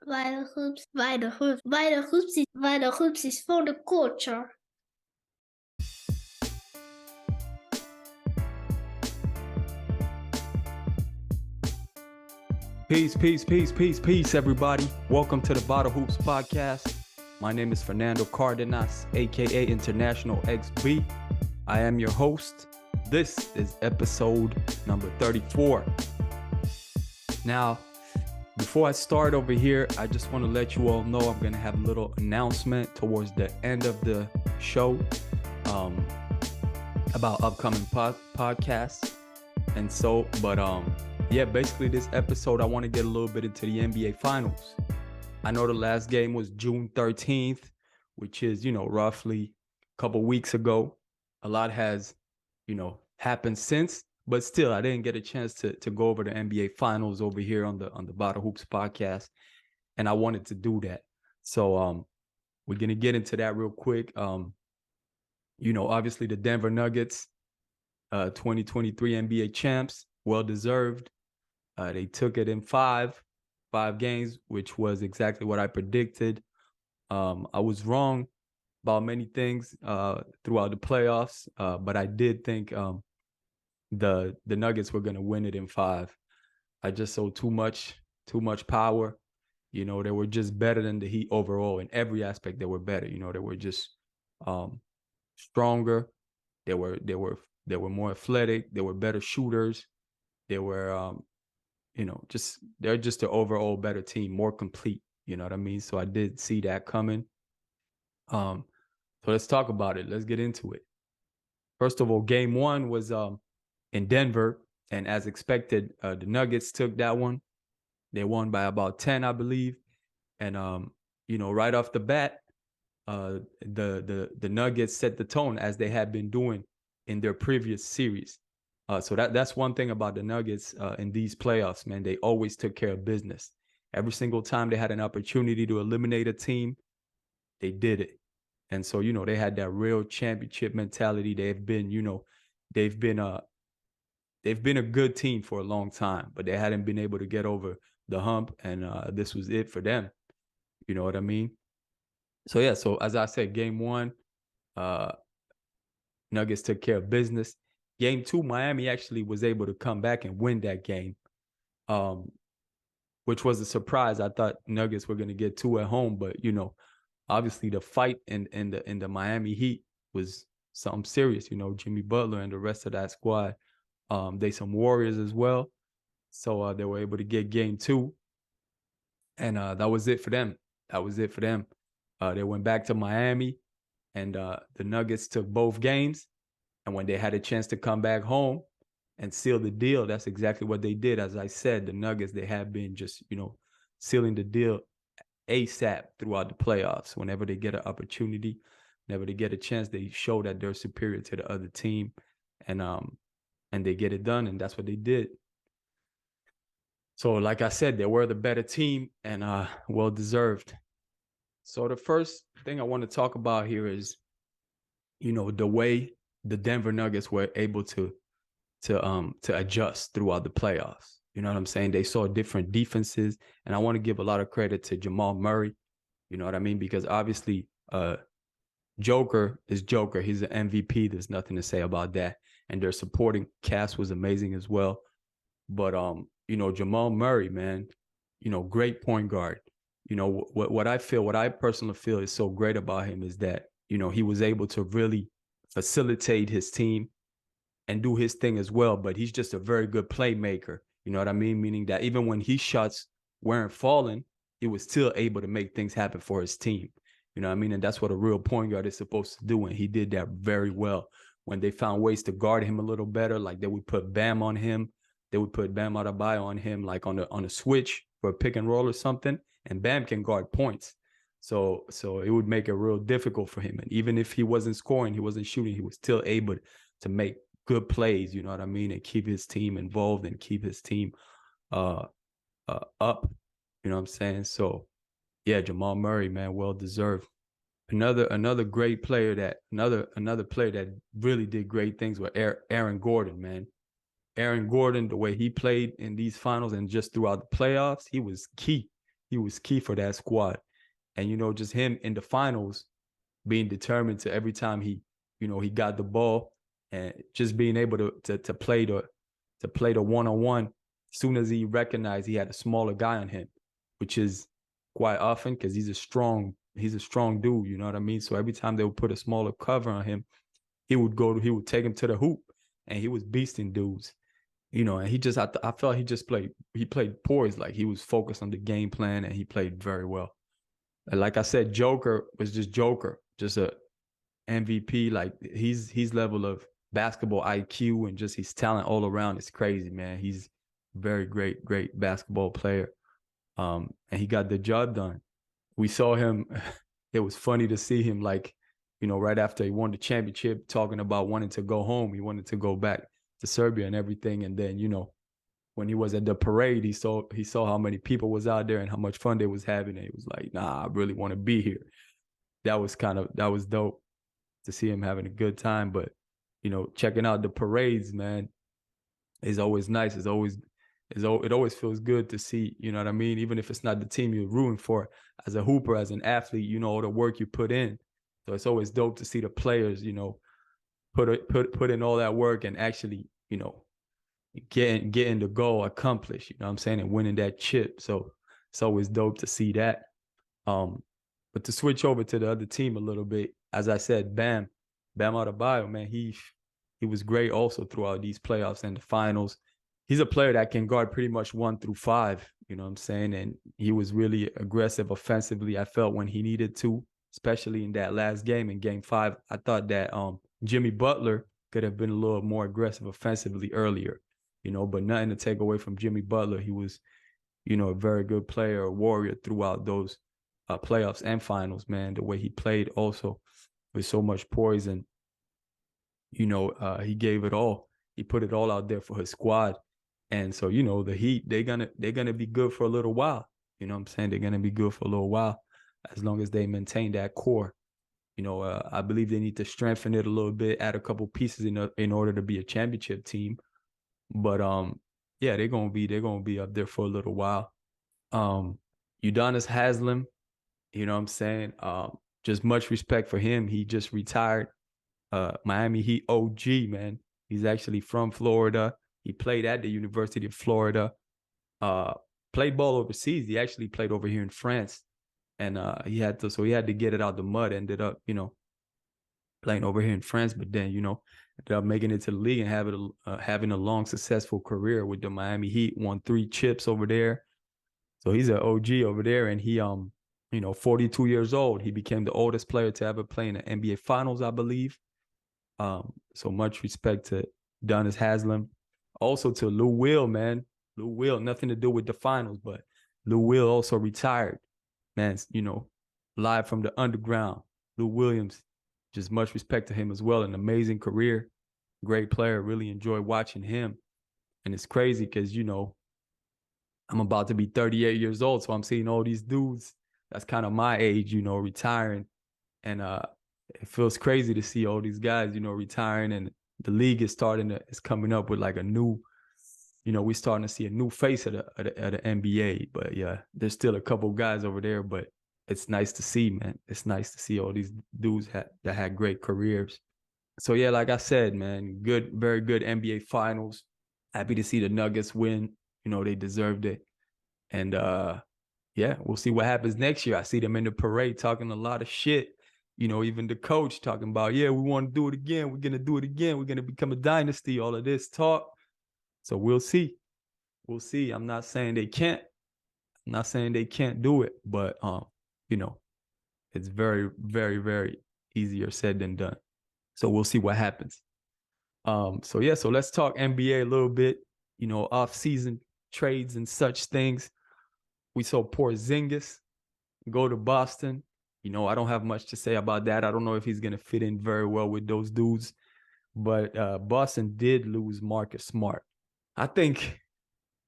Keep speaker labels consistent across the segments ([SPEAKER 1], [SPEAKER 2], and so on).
[SPEAKER 1] Vital Hoops, Vital Hoops, Vital Hoops is for the culture.
[SPEAKER 2] Peace, everybody. Welcome to the VITAL HOOPS Podcast. My name is Fernando Cardenas, aka International XB. I am your host. This is episode number 34. Now, before I start over here, I just want to let you all know I'm going to have a little announcement towards the end of the show about upcoming podcasts. And so, yeah, basically this episode, I want to get a little bit into the NBA Finals. I know the last game was June 13th, which is, roughly a couple weeks ago. A lot has, happened since, but still, I didn't get a chance to go over the NBA Finals over here on the VITAL HOOPS Podcast, and I wanted to do that. So we're going to get into that real quick. Obviously the Denver Nuggets, 2023 NBA champs, well-deserved. They took it in five games, which was exactly what I predicted. I was wrong about many things throughout the playoffs, but I did think the Nuggets were going to win it in five. I just saw too much power. They were just better than the Heat overall in every aspect. They were better. They were just stronger. They were more athletic. They were better shooters. They were they're just an overall better team, more complete. You know what I mean? So I did see that coming. So let's talk about it. Let's get into it. First of all, game one was in Denver. And as expected, the Nuggets took that one. They won by about 10, I believe. And, right off the bat, the Nuggets set the tone as they had been doing in their previous series. So that's one thing about the Nuggets in these playoffs, man. They always took care of business. Every single time they had an opportunity to eliminate a team, they did it. And so, they had that real championship mentality. They've been a good team for a long time, but they hadn't been able to get over the hump. And this was it for them. You know what I mean? So, yeah. So as I said, game one, Nuggets took care of business. Game two, Miami actually was able to come back and win that game, which was a surprise. I thought Nuggets were going to get two at home, but, obviously the fight in the Miami Heat was something serious. Jimmy Butler and the rest of that squad, they some warriors as well. So they were able to get game two, and that was it for them. They went back to Miami, and the Nuggets took both games. And when they had a chance to come back home and seal the deal, that's exactly what they did. As I said, the Nuggets, they have been just, sealing the deal ASAP throughout the playoffs. Whenever they get an opportunity, whenever they get a chance, they show that they're superior to the other team, and they get it done, and that's what they did. So, like I said, they were the better team and well-deserved. So the first thing I want to talk about here is, the way the Denver Nuggets were able to adjust throughout the playoffs. You know what I'm saying? They saw different defenses, and I want to give a lot of credit to Jamal Murray. You know what I mean? Because obviously, Joker is Joker. He's an MVP. There's nothing to say about that. And their supporting cast was amazing as well. But Jamal Murray, man, great point guard. What I personally feel is so great about him is that, he was able to really facilitate his team and do his thing as well. But he's just a very good playmaker. You know what I mean? Meaning that even when his shots weren't falling, he was still able to make things happen for his team. You know what I mean? And that's what a real point guard is supposed to do. And he did that very well. When they found ways to guard him a little better, like they would put Bam on him. They would put Bam Adebayo on him, like on a switch for a pick and roll or something. And Bam can guard points. So it would make it real difficult for him. And even if he wasn't scoring, he wasn't shooting, he was still able to make good plays, you know what I mean, and keep his team involved and keep his team up. You know what I'm saying? So yeah, Jamal Murray, man, well deserved. Another great player another player that really did great things was Aaron Gordon, man. Aaron Gordon, the way he played in these finals and just throughout the playoffs, he was key. was key for that squad. And, you know, just him in the finals being determined to every time he, you know, he got the ball and just being able to play the one-on-one as soon as he recognized he had a smaller guy on him, which is quite often because he's a strong dude, you know what I mean? So every time they would put a smaller cover on him, he would take him to the hoop and he was beasting dudes. You know, and I felt he played poised, like he was focused on the game plan and he played very well. And like I said, Joker was just Joker, just a MVP. Like his level of basketball IQ and just his talent all around is crazy, man. He's very great basketball player. And he got the job done. We saw him. It was funny to see him, like, you know, right after he won the championship, talking about wanting to go home. He wanted to go back to Serbia and everything. And then, you know, when he was at the parade, he saw how many people was out there and how much fun they was having. And he was like, nah, I really want to be here. That was dope to see him having a good time. But, you know, checking out the parades, man, is always nice. It always feels good to see, you know what I mean? Even if it's not the team you're rooting for, as a hooper, as an athlete, you know, all the work you put in. So it's always dope to see the players, you know, put in all that work and actually, you know, getting the goal accomplished, you know what I'm saying, and winning that chip. So it's always dope to see that. But to switch over to the other team a little bit, as I said, Bam Adebayo, man, he was great also throughout these playoffs and the finals. He's a player that can guard pretty much 1 through 5, you know what I'm saying? And he was really aggressive offensively, I felt, when he needed to, especially in that last game, in Game 5. I thought that Jimmy Butler could have been a little more aggressive offensively earlier, you know, but nothing to take away from Jimmy Butler. He was, you know, a very good player, a warrior throughout those playoffs and finals, man. The way he played also with so much poise, and, you know, he gave it all. He put it all out there for his squad. And so, you know, the Heat, they're gonna be good for a little while. You know what I'm saying? They're gonna be good for a little while as long as they maintain that core. You know, I believe they need to strengthen it a little bit, add a couple pieces in order to be a championship team. But yeah, they're gonna be up there for a little while. Udonis Haslem, you know what I'm saying? Just much respect for him. He just retired. Miami Heat OG, man. He's actually from Florida. He played at the University of Florida. Played ball overseas. He actually played over here in France. And he had to get it out the mud. Ended up, you know, playing over here in France, but then, you know, ended up making it to the league and having a long, successful career with the Miami Heat. Won 3 chips over there. So he's an OG over there, and he, you know, 42 years old. He became the oldest player to ever play in the NBA Finals, I believe. So much respect to Udonis Haslem. Also to Lou Will, man. Lou Will, nothing to do with the finals, but Lou Will also retired. Man, you know, live from the underground. Lou Williams, just much respect to him as well. An amazing career, great player. Really enjoy watching him. And it's crazy because, you know, I'm about to be 38 years old, so I'm seeing all these dudes that's kind of my age, you know, retiring. And it feels crazy to see all these guys, you know, retiring, and the league is coming up with like a new, you know, we're starting to see a new face of the NBA. But yeah, there's still a couple guys over there, but it's nice to see, man. It's nice to see all these dudes that had great careers. So yeah, like I said, man, very good NBA Finals. Happy to see the Nuggets win. You know, they deserved it. And yeah, we'll see what happens next year. I see them in the parade talking a lot of shit. You know, even the coach talking about, yeah, we want to do it again. We're going to do it again. We're going to become a dynasty. All of this talk. So we'll see. We'll see. I'm not saying they can't. I'm not saying they can't do it. But, you know, it's very, very, very easier said than done. So we'll see what happens. So yeah, so let's talk NBA a little bit. You know, off-season trades and such things. We saw Porzingis go to Boston. You know, I don't have much to say about that. I don't know if he's going to fit in very well with those dudes. But Boston did lose Marcus Smart. I think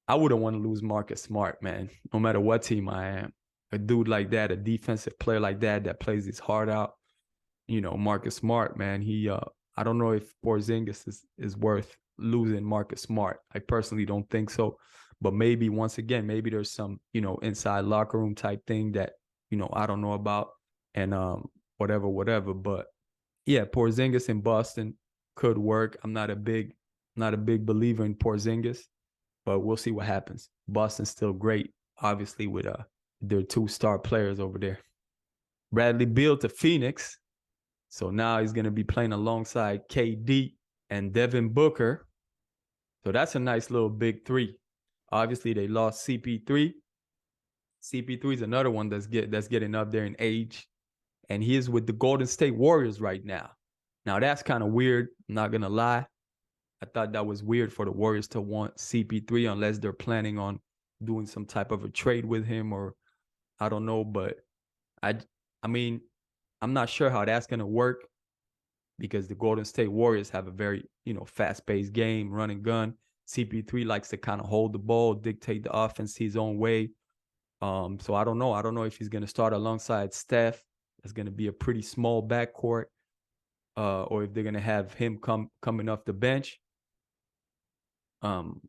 [SPEAKER 2] I wouldn't want to lose Marcus Smart, man, no matter what team I am. A dude like that, a defensive player like that plays his heart out. You know, Marcus Smart, man, I don't know if Porzingis is worth losing Marcus Smart. I personally don't think so. But maybe once again, maybe there's some, inside locker room type thing that, I don't know about, and whatever. But yeah, Porzingis in Boston could work. I'm not a big believer in Porzingis, but we'll see what happens. Boston's still great, obviously, with their 2-star players over there. Bradley Beal to Phoenix. So now he's going to be playing alongside KD and Devin Booker. So that's a nice little big three. Obviously, they lost CP3. CP3 is another one that's getting up there in age. And he is with the Golden State Warriors right now. Now, that's kind of weird. I'm not going to lie. I thought that was weird for the Warriors to want CP3 unless they're planning on doing some type of a trade with him, or I don't know. But I mean, I'm not sure how that's going to work, because the Golden State Warriors have a very, fast-paced game, run and gun. CP3 likes to kind of hold the ball, dictate the offense his own way. So I don't know. I don't know if he's going to start alongside Steph. It's going to be a pretty small backcourt, or if they're going to have him coming off the bench. I'm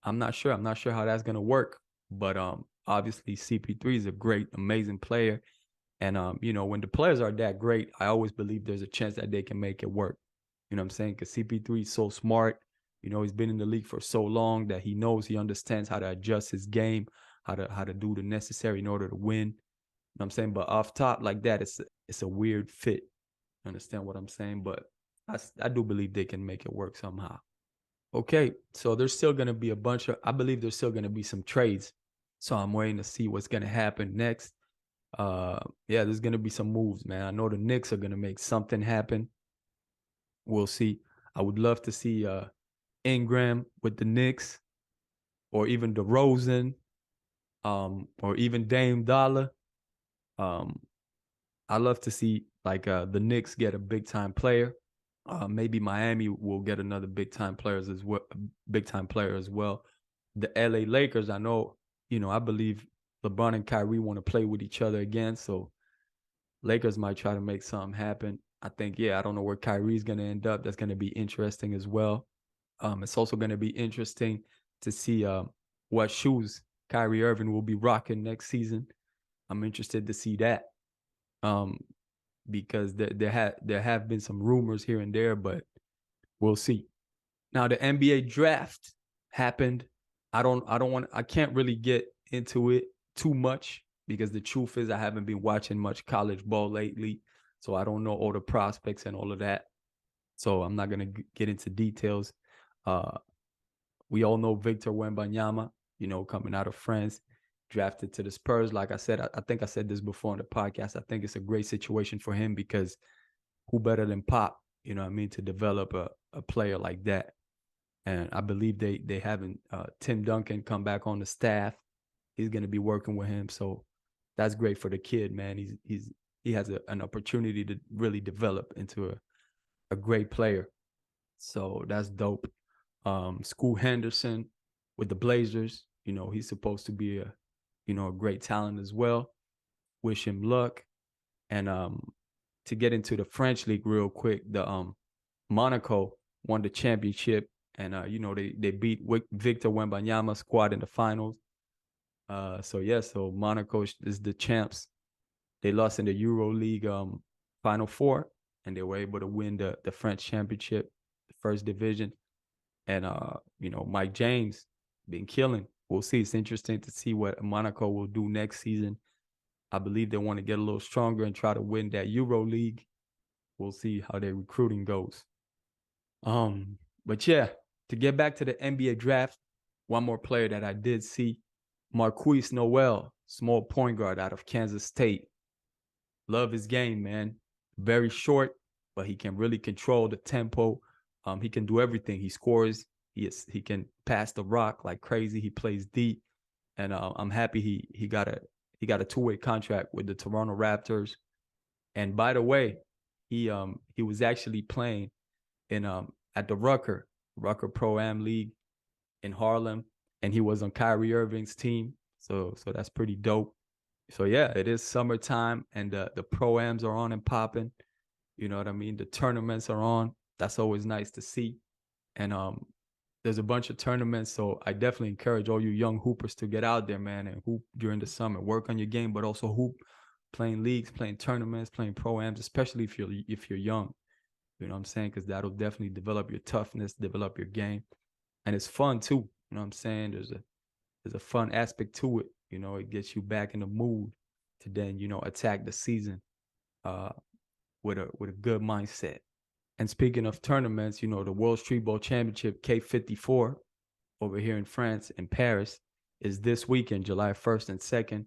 [SPEAKER 2] not sure. I'm not sure how that's going to work. But obviously, CP3 is a great, amazing player. And, when the players are that great, I always believe there's a chance that they can make it work. You know what I'm saying? Because CP3 is so smart. He's been in the league for so long that he understands how to adjust his game, how to do the necessary in order to win. You know what I'm saying? But off top like that, it's a weird fit. You understand what I'm saying? But I do believe they can make it work somehow. Okay, so there's still going to be I believe there's still going to be some trades. So I'm waiting to see what's going to happen next. There's going to be some moves, man. I know the Knicks are going to make something happen. We'll see. I would love to see Ingram with the Knicks, or even DeRozan, or even Dame Dollar. I love to see the Knicks get a big time player. Maybe Miami will get another big time player as well. The LA Lakers, I know, I believe LeBron and Kyrie want to play with each other again, so Lakers might try to make something happen. I think, I don't know where Kyrie's going to end up. That's going to be interesting as well. It's also going to be interesting to see what shoes Kyrie Irving will be rocking next season. I'm interested to see that, because there have been some rumors here and there, but we'll see. Now, the NBA draft happened. I can't really get into it too much, because the truth is I haven't been watching much college ball lately, so I don't know all the prospects and all of that. So I'm not going to get into details. We all know Victor Wembanyama, coming out of France, drafted to the Spurs. Like I said, I think I said this before on the podcast. I think it's a great situation for him, because who better than Pop, to develop a player like that. And I believe they having Tim Duncan come back on the staff. He's going to be working with him. So that's great for the kid, man. He has an opportunity to really develop into a great player. So that's dope. Scoot Henderson with the Blazers, he's supposed to be a great talent as well. Wish him luck. And to get into the French league real quick, the Monaco won the championship, and they beat Victor Wembanyama's squad in the finals. So Monaco is the champs. They lost in the Euro League Final Four, and they were able to win the French championship, the first division. And Mike James been killing. We'll see. It's interesting to see what Monaco will do next season. I believe they want to get a little stronger and try to win that Euro League. We'll see how their recruiting goes. But yeah, to get back to the NBA draft, one more player that I did see, Marquise Noel, small point guard out of Kansas State. Love his game, man. Very short, but he can really control the tempo. He can do everything. He scores. He can pass the rock like crazy. He plays deep, and I'm happy he got a two-way contract with the Toronto Raptors. And by the way, he was actually playing in at the Rucker Pro-Am League in Harlem, and he was on Kyrie Irving's team. So that's pretty dope. So yeah, it is summertime, and the Pro-Ams are on and popping. You know what I mean? The tournaments are on. That's always nice to see. And there's a bunch of tournaments. So I definitely encourage all you young hoopers to get out there, man, and hoop during the summer. Work on your game, but also hoop, playing leagues, playing tournaments, playing pro-ams, especially if you're young. You know what I'm saying? Because that'll definitely develop your toughness, develop your game. And it's fun too. You know what I'm saying? There's a fun aspect to it. You know, it gets you back in the mood to then, you know, attack the season with a good mindset. And speaking of tournaments, you know, the World Street Ball Championship K54 over here in France, in Paris, is this weekend, July 1st and 2nd.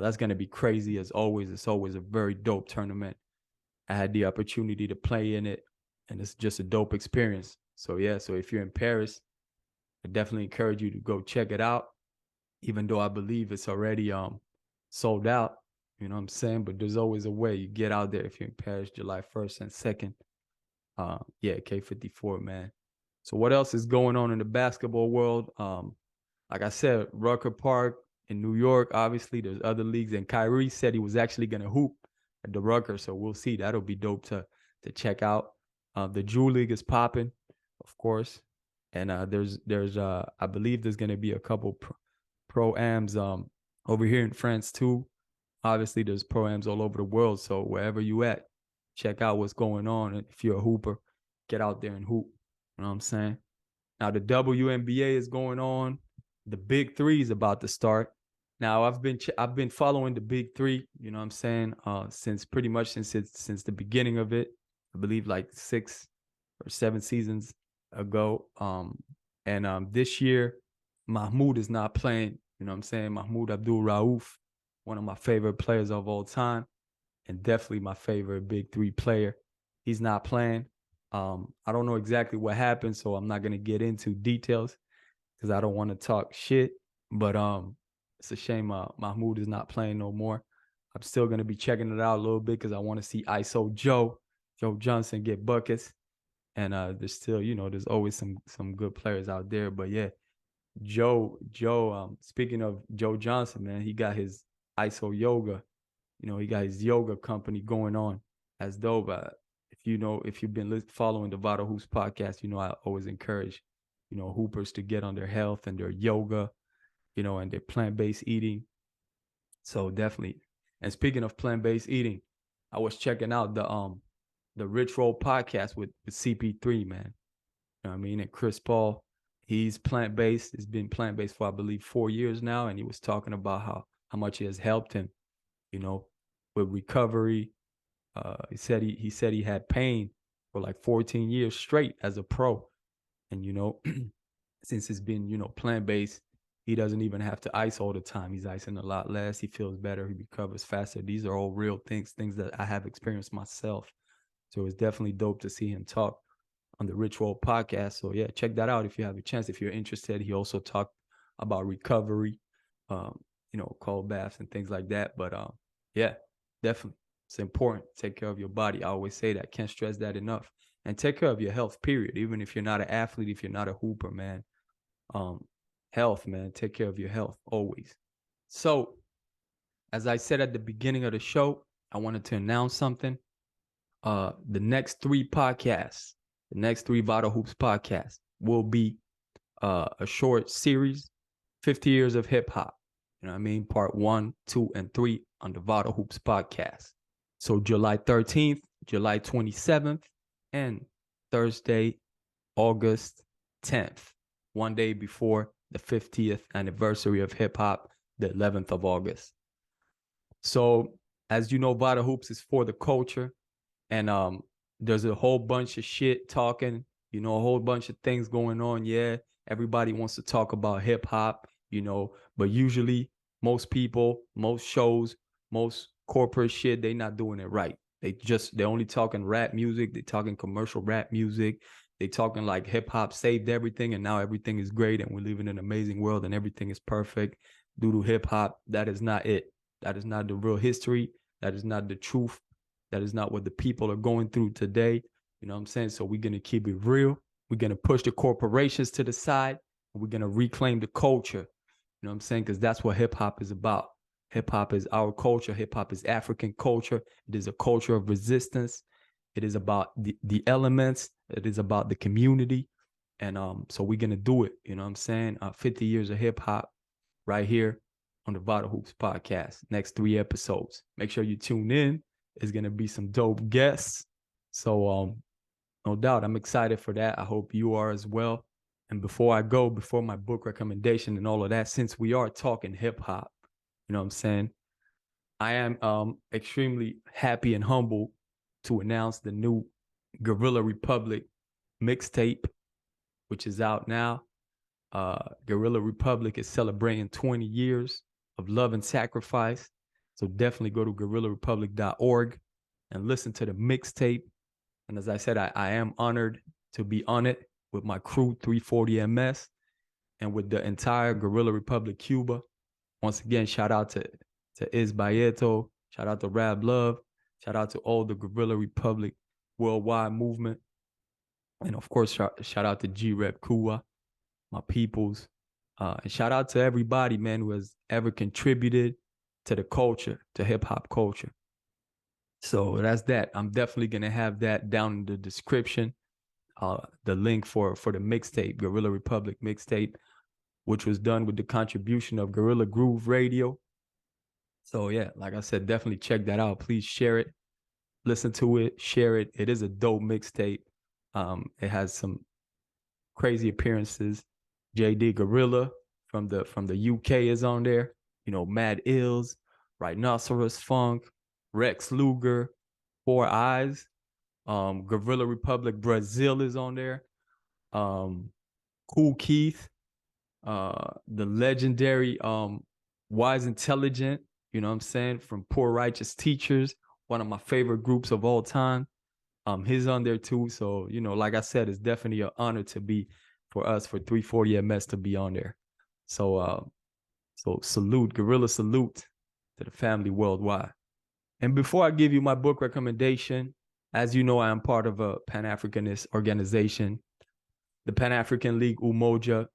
[SPEAKER 2] That's going to be crazy as always. It's always a very dope tournament. I had the opportunity to play in it, and it's just a dope experience. So yeah, so if you're in Paris, I definitely encourage you to go check it out, even though I believe it's already sold out. You know what I'm saying? But there's always a way. You get out there if you're in Paris, July 1st and 2nd. Yeah, K54, man. So what else is going on in the basketball world? Like I said, Rucker Park in New York, obviously there's other leagues, and Kyrie said he was actually going to hoop at the Rucker, so we'll see. That'll be dope to check out. The Drew League is popping, of course, and there's I believe there's going to be a couple pro-ams over here in France too. Obviously, there's pro-ams all over the world, so wherever you at, check out what's going on. And if you're a hooper, get out there and hoop. You know what I'm saying? Now, the WNBA is going on. The Big Three is about to start. Now, I've been following the Big Three, you know what I'm saying, since the beginning of it. I believe like 6 or 7 seasons ago. And this year, Mahmoud is not playing. You know what I'm saying? Mahmoud Abdul Rauf, one of my favorite players of all time, and definitely my favorite Big Three player. He's not playing. I don't know exactly what happened, so I'm not gonna get into details because I don't want to talk shit. But it's a shame Mahmoud is not playing no more. I'm still gonna be checking it out a little bit because I want to see ISO Joe Johnson get buckets. And there's still, you know, there's always some good players out there. But yeah, Joe, speaking of Joe Johnson, man, he got his ISO Yoga. You know, he got his yoga company going on. That's dope. If you've been following the Vital Hoops podcast, you know, I always encourage, you know, hoopers to get on their health and their yoga, you know, and their plant-based eating. So definitely. And speaking of plant-based eating, I was checking out the Rich Roll podcast with CP3, man. You know what I mean? And Chris Paul, he's plant-based. It's been plant-based for, I believe, 4 years now. And he was talking about how much it has helped him, you know, with recovery. He said he had pain for like 14 years straight as a pro. And, you know, since it's been, you know, plant-based, he doesn't even have to ice all the time. He's icing a lot less. He feels better. He recovers faster. These are all real things that I have experienced myself. So it's definitely dope to see him talk on the Rich Roll podcast. So yeah, check that out if you have a chance. If you're interested, he also talked about recovery, you know, cold baths and things like that. But yeah, definitely. It's important. Take care of your body. I always say that. Can't stress that enough. And take care of your health, period. Even if you're not an athlete, if you're not a hooper, man. Health, man. Take care of your health always. So, as I said at the beginning of the show, I wanted to announce something. The next 3 podcasts, the next 3 Vital Hoops podcasts will be a short series, 50 years of hip hop. You know what I mean? Part 1, 2, and 3 on the Vital Hoops podcast. So July 13th, July 27th, and Thursday, August 10th, one day before the 50th anniversary of hip hop, the 11th of August. So as you know, Vital Hoops is for the culture. And there's a whole bunch of shit talking, you know, a whole bunch of things going on. Yeah, everybody wants to talk about hip hop, you know, but usually most people, most shows, most corporate shit, they not doing it right. They're only talking rap music. They're talking commercial rap music. They talking like hip hop saved everything and now everything is great and we live in an amazing world and everything is perfect due to hip hop. That is not it. That is not the real history. That is not the truth. That is not what the people are going through today. You know what I'm saying? So we're going to keep it real. We're going to push the corporations to the side. And we're going to reclaim the culture. You know what I'm saying? Because that's what hip hop is about. Hip hop is our culture. Hip hop is African culture. It is a culture of resistance. It is about the elements. It is about the community. And so we're going to do it. You know what I'm saying? 50 years of hip hop right here on the Vital Hoops podcast. Next 3 episodes. Make sure you tune in. It's going to be some dope guests. So no doubt, I'm excited for that. I hope you are as well. And before I go, before my book recommendation and all of that, since we are talking hip hop, you know what I'm saying? I am extremely happy and humble to announce the new Guerrilla Republic mixtape, which is out now. Guerrilla Republic is celebrating 20 years of love and sacrifice. So definitely go to guerrillarepublic.org and listen to the mixtape. And as I said, I am honored to be on it with my crew, 340 MS, and with the entire Guerrilla Republic Cuba. Once again, shout out to Isbayeto, shout out to Rab Love, shout out to all the Guerrilla Republic worldwide movement. And of course, shout out to G-Rep Kua, my peoples. And shout out to everybody, man, who has ever contributed to the culture, to hip-hop culture. So that's that. I'm definitely going to have that down in the description. The link for the mixtape, Guerrilla Republic mixtape, which was done with the contribution of Guerrilla Groove Radio. So yeah, like I said, definitely check that out. Please share it, listen to it, share it. It is a dope mixtape. It has some crazy appearances. JD Gorilla from the UK is on there. You know, Mad Ills, Rhinoceros Funk, Rex Luger, Four Eyes, Guerrilla Republic Brazil is on there. Kool Keith, the legendary Wise Intelligent, you know what I'm saying, from Poor Righteous Teachers, one of my favorite groups of all time. He's on there too. So, you know, like I said, it's definitely an honor to be for us, for 340 MS to be on there. So salute, Guerrilla salute to the family worldwide. And before I give you my book recommendation, as you know, I am part of a Pan-Africanist organization, the Pan-African Ligue UMOJA,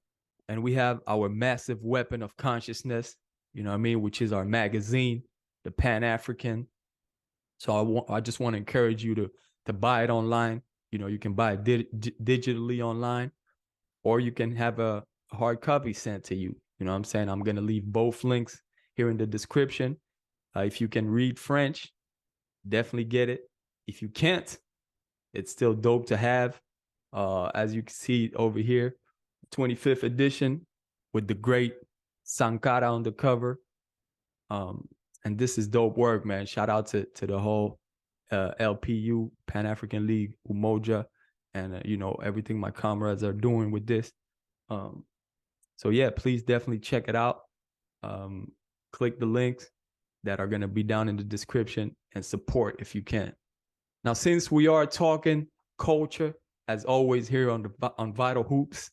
[SPEAKER 2] and we have our massive weapon of consciousness, you know what I mean, which is our magazine, the Pan-African. So I just want to encourage you to buy it online. You know, you can buy it digitally online, or you can have a hard copy sent to you. You know what I'm saying? I'm going to leave both links here in the description. If you can read French, definitely get it. If you can't, it's still dope to have. As you can see over here, 25th edition with the great Sankara on the cover. And this is dope work, man. Shout out to the whole LPU, Pan-African League, UMOJA, and, you know, everything my comrades are doing with this. So, yeah, please definitely check it out. Click the links that are going to be down in the description and support if you can. Now, since we are talking culture, as always here on Vital Hoops,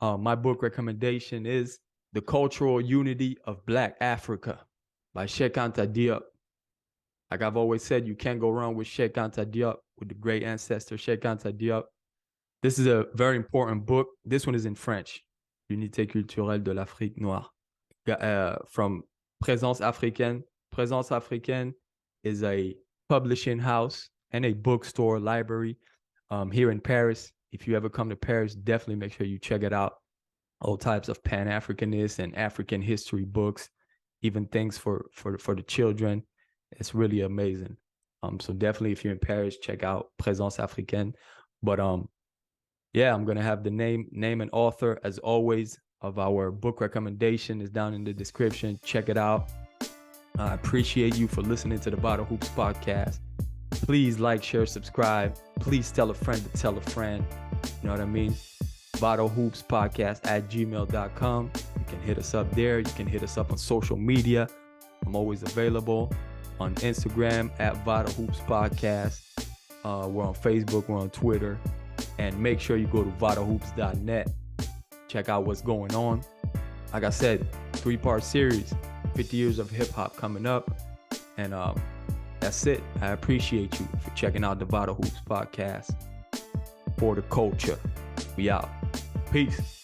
[SPEAKER 2] my book recommendation is The Cultural Unity of Black Africa by Cheikh Anta Diop. Like I've always said, you can't go wrong with Cheikh Anta Diop, with the great ancestor Cheikh Anta Diop. This is a very important book. This one is in French. Unité culturelle de l'Afrique noire. From Présence Africaine. Présence Africaine is a publishing house and a bookstore library here in Paris. If you ever come to Paris, definitely make sure you check it out. All types of Pan-Africanist and African history books, even things for the children. It's really amazing. So definitely, if you're in Paris, check out Présence Africaine. But yeah, I'm gonna have the name and author, as always, of our book recommendation is down in the description. Check it out. I appreciate you for listening to the Vital Hoops podcast. Please like, share, subscribe. Please tell a friend to tell a friend. You know what I mean? VitalHoopsPodcast @gmail.com. You can hit us up there. You can hit us up on social media. I'm always available on Instagram @VitalHoopsPodcast. We're on Facebook. We're on Twitter. And make sure you go to VitalHoops.net. Check out what's going on. Like I said, 3-part series, 50 years of hip hop coming up. And that's it. I appreciate you for checking out the Vital Hoops podcast for the culture. We out. Peace.